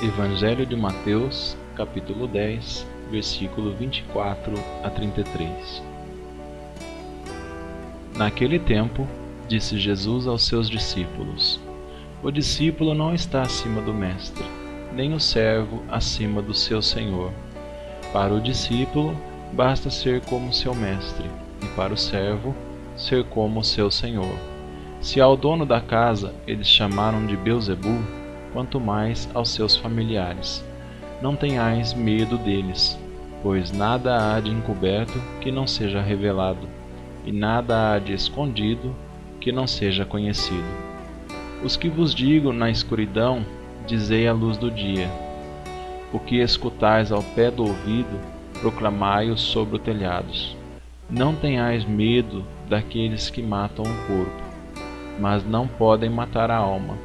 Evangelho de Mateus, capítulo 10, versículo 24 a 33. Naquele tempo, disse Jesus aos seus discípulos: O discípulo não está acima do mestre, nem o servo acima do seu senhor. Para o discípulo, basta ser como seu mestre, e para o servo, ser como seu senhor. Se ao dono da casa eles chamaram de Beelzebul, quanto mais aos seus familiares. Não tenhais medo deles, pois nada há de encoberto que não seja revelado, e nada há de escondido que não seja conhecido. Os que vos digo na escuridão, dizei à luz do dia. O que escutais ao pé do ouvido, proclamai-o sobre os telhados. Não tenhais medo daqueles que matam o corpo, mas não podem matar a alma.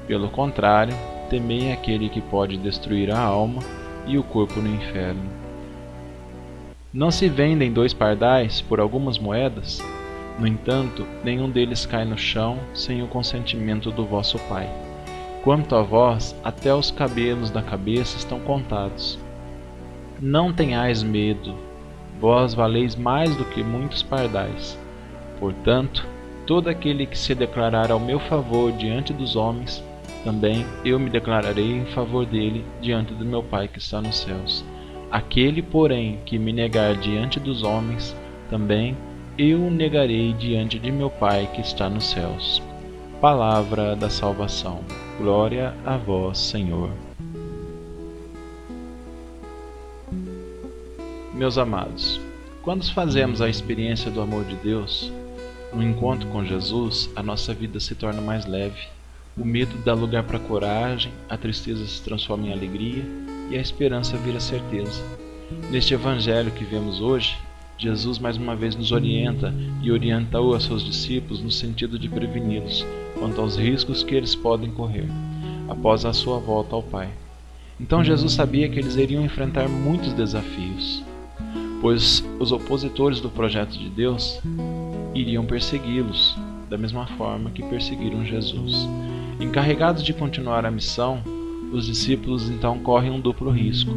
Pelo contrário, temei aquele que pode destruir a alma e o corpo no inferno. Não se vendem 2 pardais por algumas moedas? No entanto, nenhum deles cai no chão sem o consentimento do vosso Pai. Quanto a vós, até os cabelos da cabeça estão contados. Não tenhais medo, vós valeis mais do que muitos pardais. Portanto, todo aquele que se declarar ao meu favor diante dos homens, também eu me declararei em favor dele diante do meu Pai que está nos céus. Aquele, porém, que me negar diante dos homens, também eu o negarei diante de meu Pai que está nos céus. Palavra da salvação. Glória a vós, Senhor. Meus amados, quando fazemos a experiência do amor de Deus, no encontro com Jesus, a nossa vida se torna mais leve. O medo dá lugar para a coragem, a tristeza se transforma em alegria e a esperança vira certeza. Neste evangelho que vemos hoje, Jesus mais uma vez nos orienta e orientou a seus discípulos no sentido de preveni-los quanto aos riscos que eles podem correr após a sua volta ao Pai. Então Jesus sabia que eles iriam enfrentar muitos desafios, pois os opositores do projeto de Deus iriam persegui-los da mesma forma que perseguiram Jesus. Encarregados de continuar a missão, os discípulos então correm um duplo risco: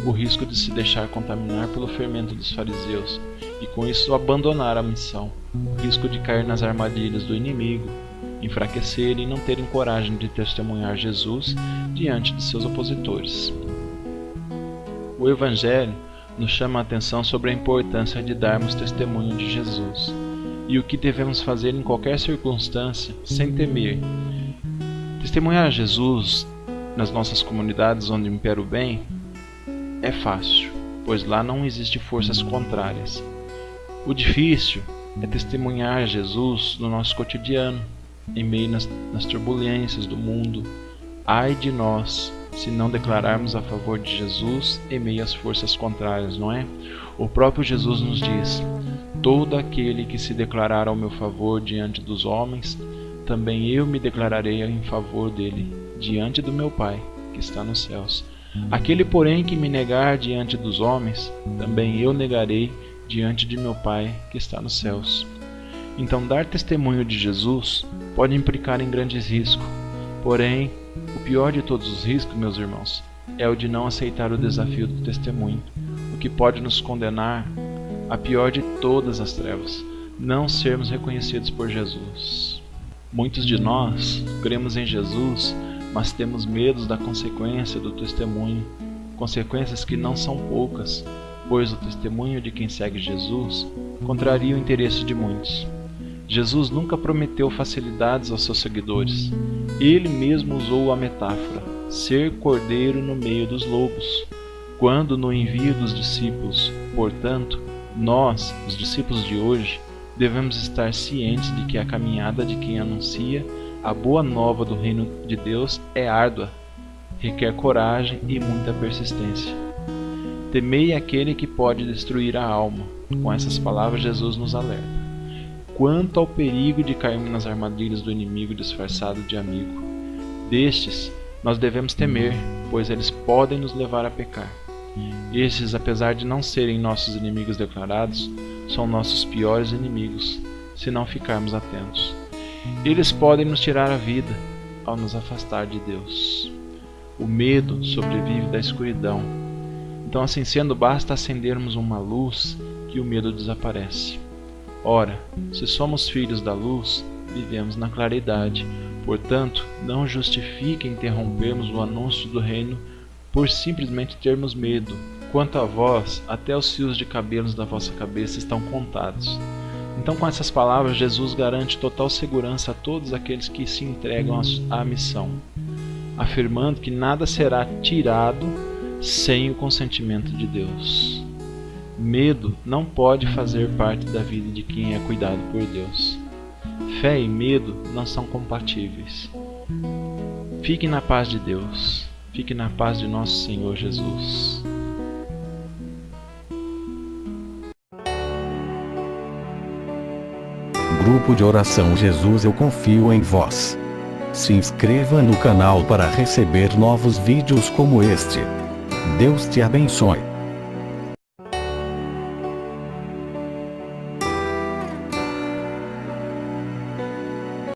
o risco de se deixar contaminar pelo fermento dos fariseus e com isso abandonar a missão, o risco de cair nas armadilhas do inimigo, enfraquecer e não terem coragem de testemunhar Jesus diante de seus opositores. O Evangelho nos chama a atenção sobre a importância de darmos testemunho de Jesus e o que devemos fazer em qualquer circunstância sem temer. Testemunhar Jesus nas nossas comunidades onde impera o bem é fácil, pois lá não existem forças contrárias. O difícil é testemunhar Jesus no nosso cotidiano, em meio nas turbulências do mundo. Ai de nós, se não declararmos a favor de Jesus em meio às forças contrárias, não é? O próprio Jesus nos diz: todo aquele que se declarar ao meu favor diante dos homens, também eu me declararei em favor dele diante do meu Pai que está nos céus. Aquele, porém, que me negar diante dos homens, também eu negarei diante de meu Pai que está nos céus. Então, dar testemunho de Jesus pode implicar em grandes riscos. Porém, o pior de todos os riscos, meus irmãos, é o de não aceitar o desafio do testemunho, o que pode nos condenar à pior de todas as trevas: não sermos reconhecidos por Jesus. Muitos de nós cremos em Jesus, mas temos medo da consequência do testemunho, consequências que não são poucas, pois o testemunho de quem segue Jesus contraria o interesse de muitos. Jesus nunca prometeu facilidades aos seus seguidores. Ele mesmo usou a metáfora: ser cordeiro no meio dos lobos, quando no envio dos discípulos. Portanto, nós, os discípulos de hoje, devemos estar cientes de que a caminhada de quem anuncia a boa nova do reino de Deus é árdua, requer coragem e muita persistência. Temei aquele que pode destruir a alma. Com essas palavras, Jesus nos alerta quanto ao perigo de cairmos nas armadilhas do inimigo disfarçado de amigo. Destes, nós devemos temer, pois eles podem nos levar a pecar. Estes, apesar de não serem nossos inimigos declarados, são nossos piores inimigos, se não ficarmos atentos. Eles podem nos tirar a vida ao nos afastar de Deus. O medo sobrevive da escuridão. Então, assim sendo, basta acendermos uma luz que o medo desaparece. Ora, se somos filhos da luz, vivemos na claridade. Portanto, não justifica interrompermos o anúncio do reino por simplesmente termos medo. Quanto a vós, até os fios de cabelos da vossa cabeça estão contados. Então, com essas palavras, Jesus garante total segurança a todos aqueles que se entregam à missão, afirmando que nada será tirado sem o consentimento de Deus. Medo não pode fazer parte da vida de quem é cuidado por Deus. Fé e medo não são compatíveis. Fique na paz de Deus. Fique na paz de nosso Senhor Jesus. Grupo de oração Jesus, eu confio em vós. Se inscreva no canal para receber novos vídeos como este. Deus te abençoe.